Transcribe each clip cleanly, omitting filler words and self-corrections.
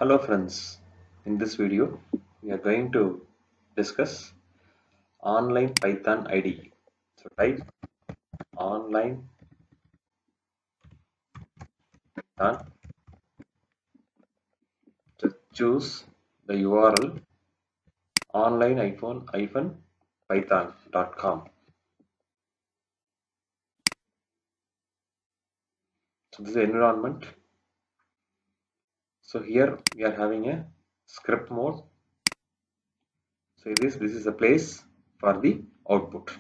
Hello friends, in this video we are going to discuss online Python IDE. So type online Python, to choose the URL online-python.com. So this is the environment. So here we are having a script mode. So this is a place for the output.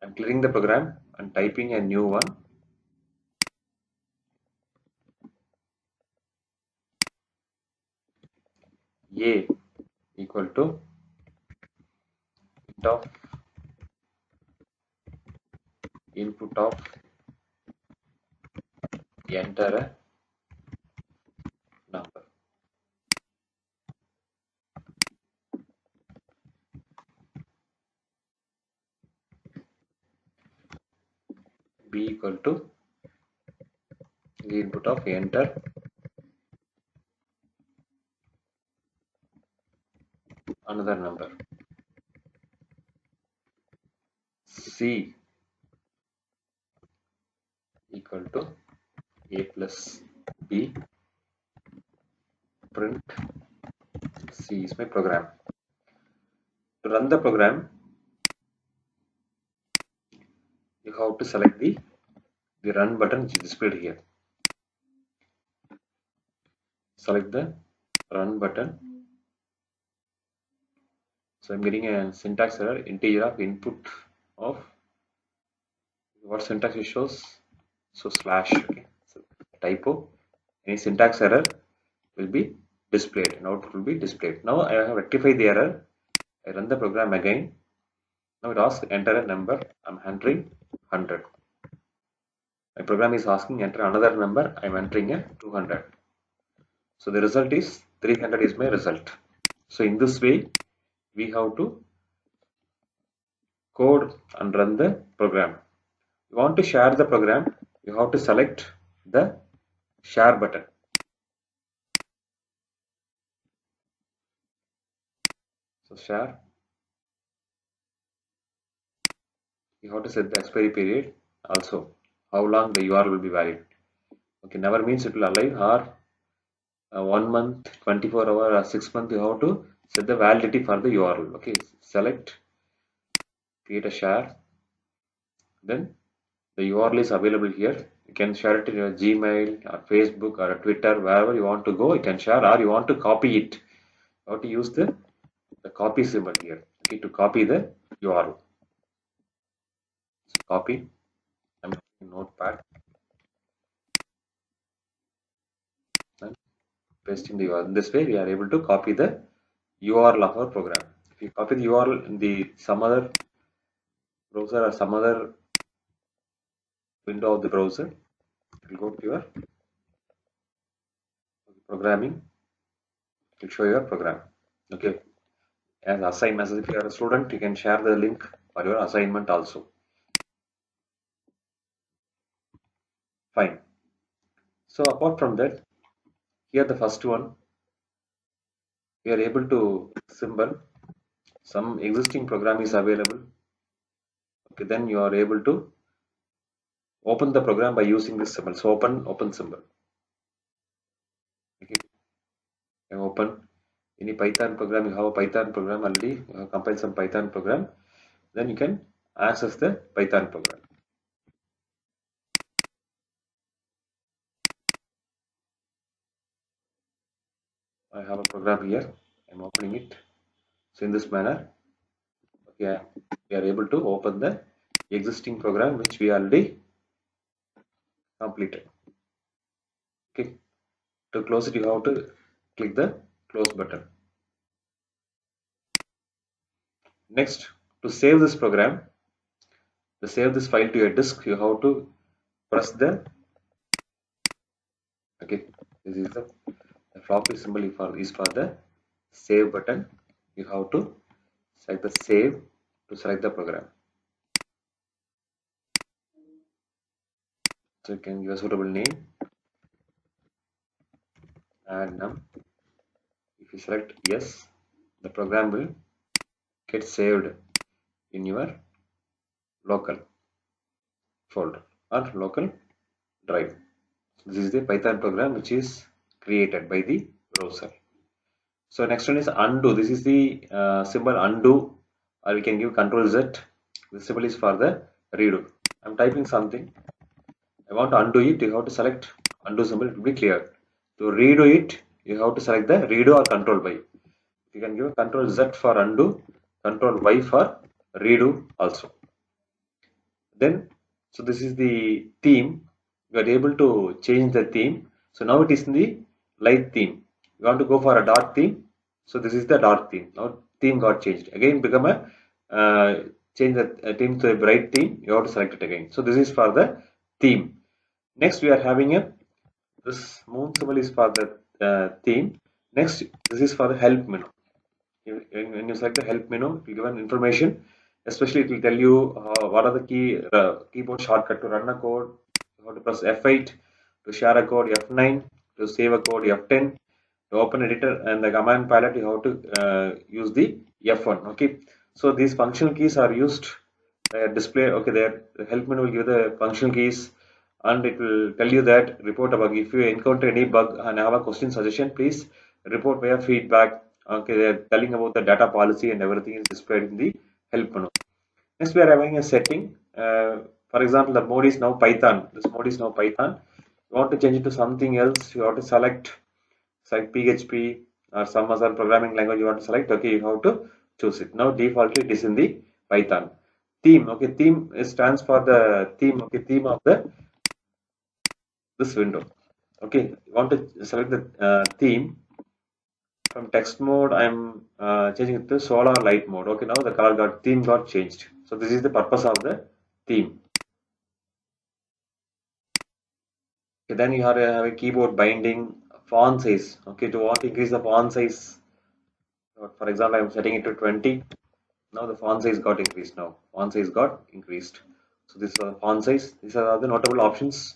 I'm clearing the program and typing a new one. A equal to int of input of enter a number. B equal to the input of enter another number. C equal to A plus B, print C is my program. To run the program, you have to select the run button which is displayed here. Select the run button. So I'm getting a syntax error, integer of input of what syntax it shows. So slash, okay. So typo, any syntax error will be displayed and output will be displayed. Now I have rectified the error. I run the program again. Now it asks enter a number. I'm entering 100. My program is asking enter another number. I'm entering a 200. So the result is 300 is my result. So in this way, we have to code and run the program. You want to share the program, you have to select the share button. So share, you have to set the expiry period also, how long the URL will be valid. Okay, never means it will alive, or 1 month, 24 hour or 6 months. You have to set the validity for the URL. Okay, select, create a share, then the URL is available here. You can share it in your Gmail or Facebook or Twitter, wherever you want to go, you can share, or you want to copy it. You have to use the copy symbol here. Okay, to copy the URL. So copy, I'm using Notepad and pasting the URL. In this way, we are able to copy the URL of our program. If you copy the URL in the some other browser or some other window of the browser, it will go to your programming. It will show your program. Okay, as assignment, as if you are a student, you can share the link for your assignment also. Fine. So apart from that, here the first one, we are able to symbol some existing program is available. Okay, then you are able to open the program by using this symbol. So open symbol. Okay, you open any Python program. You have a Python program already. You have compiled some Python program. Then you can access the Python program. I have a program here. I'm opening it. So in this manner, okay, we are able to open the existing program which we already completed. Okay, to close it, you have to click the close button. Next, to save this program, to save this file to your disk, you have to press the, okay, this is the floppy symbol is for the save button. You have to select the save to select the program. So you can give a suitable name. add num. If you select yes, the program will get saved in your local folder or local drive. This is the Python program which is created by the browser. So next one is undo. This is the symbol undo, or we can give Control Z. This symbol is for the redo. I'm typing something. I want to undo it. You have to select undo symbol. It will be clear. To redo it, you have to select the redo or Control Y. You can give Control Z for undo, Control Y for redo also. Then, so this is the theme. You are able to change the theme. So now it is in the light theme. You want to go for a dark theme. So this is the dark theme. Now theme got changed. Again become a change the theme to a bright theme. You have to select it again. So this is for the theme. Next we are having a this moon symbol is for the theme. Next this is for the help menu. When you select the help menu, it will give an information. Especially it will tell you what are the keyboard shortcut to run a code. You have to press F8 to share a code, F9 to save a code, F10 to open editor, and the command palette you have to use the F1. Okay, so these functional keys are used display. Okay, there the help menu will give the functional keys, and it will tell you that report a bug. If you encounter any bug and have a question suggestion, please report via feedback. Okay, they're telling about the data policy and everything is displayed in the help menu. Next, we are having a setting. For example, the mode is now Python. This mode is now Python. You want to change it to something else, you have to select PHP or some other programming language you want to select. Okay, you have to choose it. Now defaultly it is in the Python. Theme. Okay, theme stands for the theme. Okay, theme of the this window. Okay, you want to select the theme. From text mode, I'm changing it to solar light mode. Okay, now the color theme got changed. So this is the purpose of the theme. Okay, then you have a keyboard binding, font size. Okay, to want to increase the font size. For example, I'm setting it to 20. Now the font size got increased. Now font size got increased. So this is the font size. These are the notable options.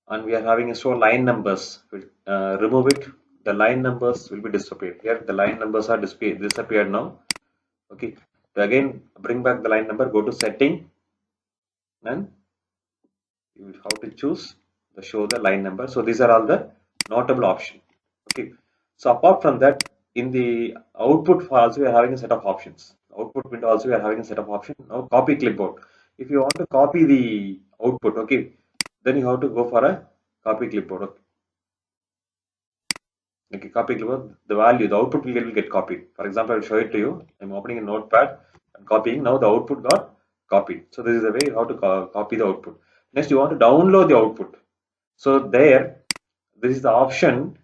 And we are having a show line numbers. Remove it. The line numbers will be disappeared. Here the line numbers are disappeared now. Okay, to again bring back the line number, go to setting, and you will have to choose the show the line number. So these are all the notable options. Okay, so apart from that, in the output file also we are having a set of options. Output window also we are having a set of options. Now copy clipboard. If you want to copy the output, okay, then you have to go for a copy clipboard. Okay. Okay, copy clipboard, the value, the output will get copied. For example, I will show it to you. I'm opening a notepad and copying. Now the output got copied. So this is the way you have to copy the output. Next, you want to download the output. So there, this is the option.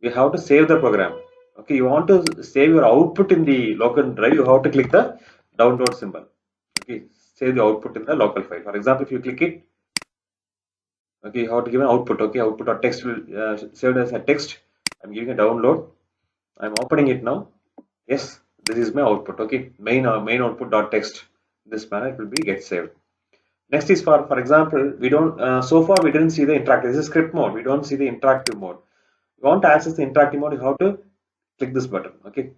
You have to save the program. Okay, you want to save your output in the local drive. You have to click the download symbol. Okay, save the output in the local file. For example, if you click it, okay, you have to give an output. Okay, output or text will saved as a text. I'm giving a download. I'm opening it now. Yes, this is my output. Okay, main output dot text. This manner it will be get saved. Next is for example, we don't so far we didn't see the interactive. This is script mode. We don't see the interactive mode. You want to access the interactive mode, you have to click this button. Okay,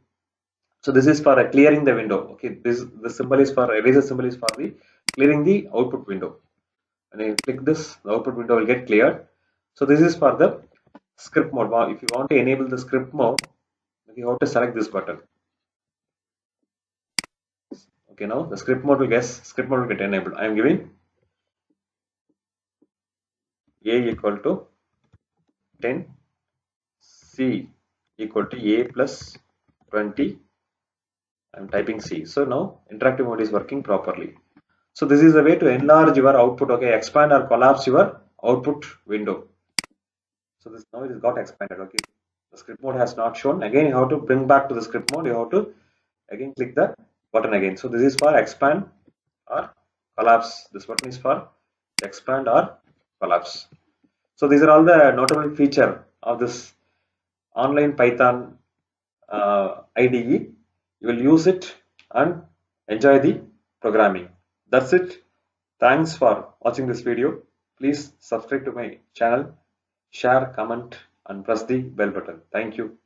so this is for clearing the window. Okay, the symbol is for eraser symbol is for the clearing the output window. And you click this, the output window will get cleared. So this is for the script mode. If you want to enable the script mode, you have to select this button. Okay, now the script mode will get enabled. I am giving a equal to 10, c equal to a plus 20. I am typing c. So now interactive mode is working properly. So this is a way to enlarge your output. Okay, expand or collapse your output window. So this now it has got expanded. Okay, the script mode has not shown. Again, you have to bring back to the script mode. You have to again click the button again. So this is for expand or collapse. This button is for expand or collapse. So these are all the notable feature of this online Python IDE. You will use it and enjoy the programming. That's it. Thanks for watching this video. Please subscribe to my channel, share, comment and press the bell button. Thank you.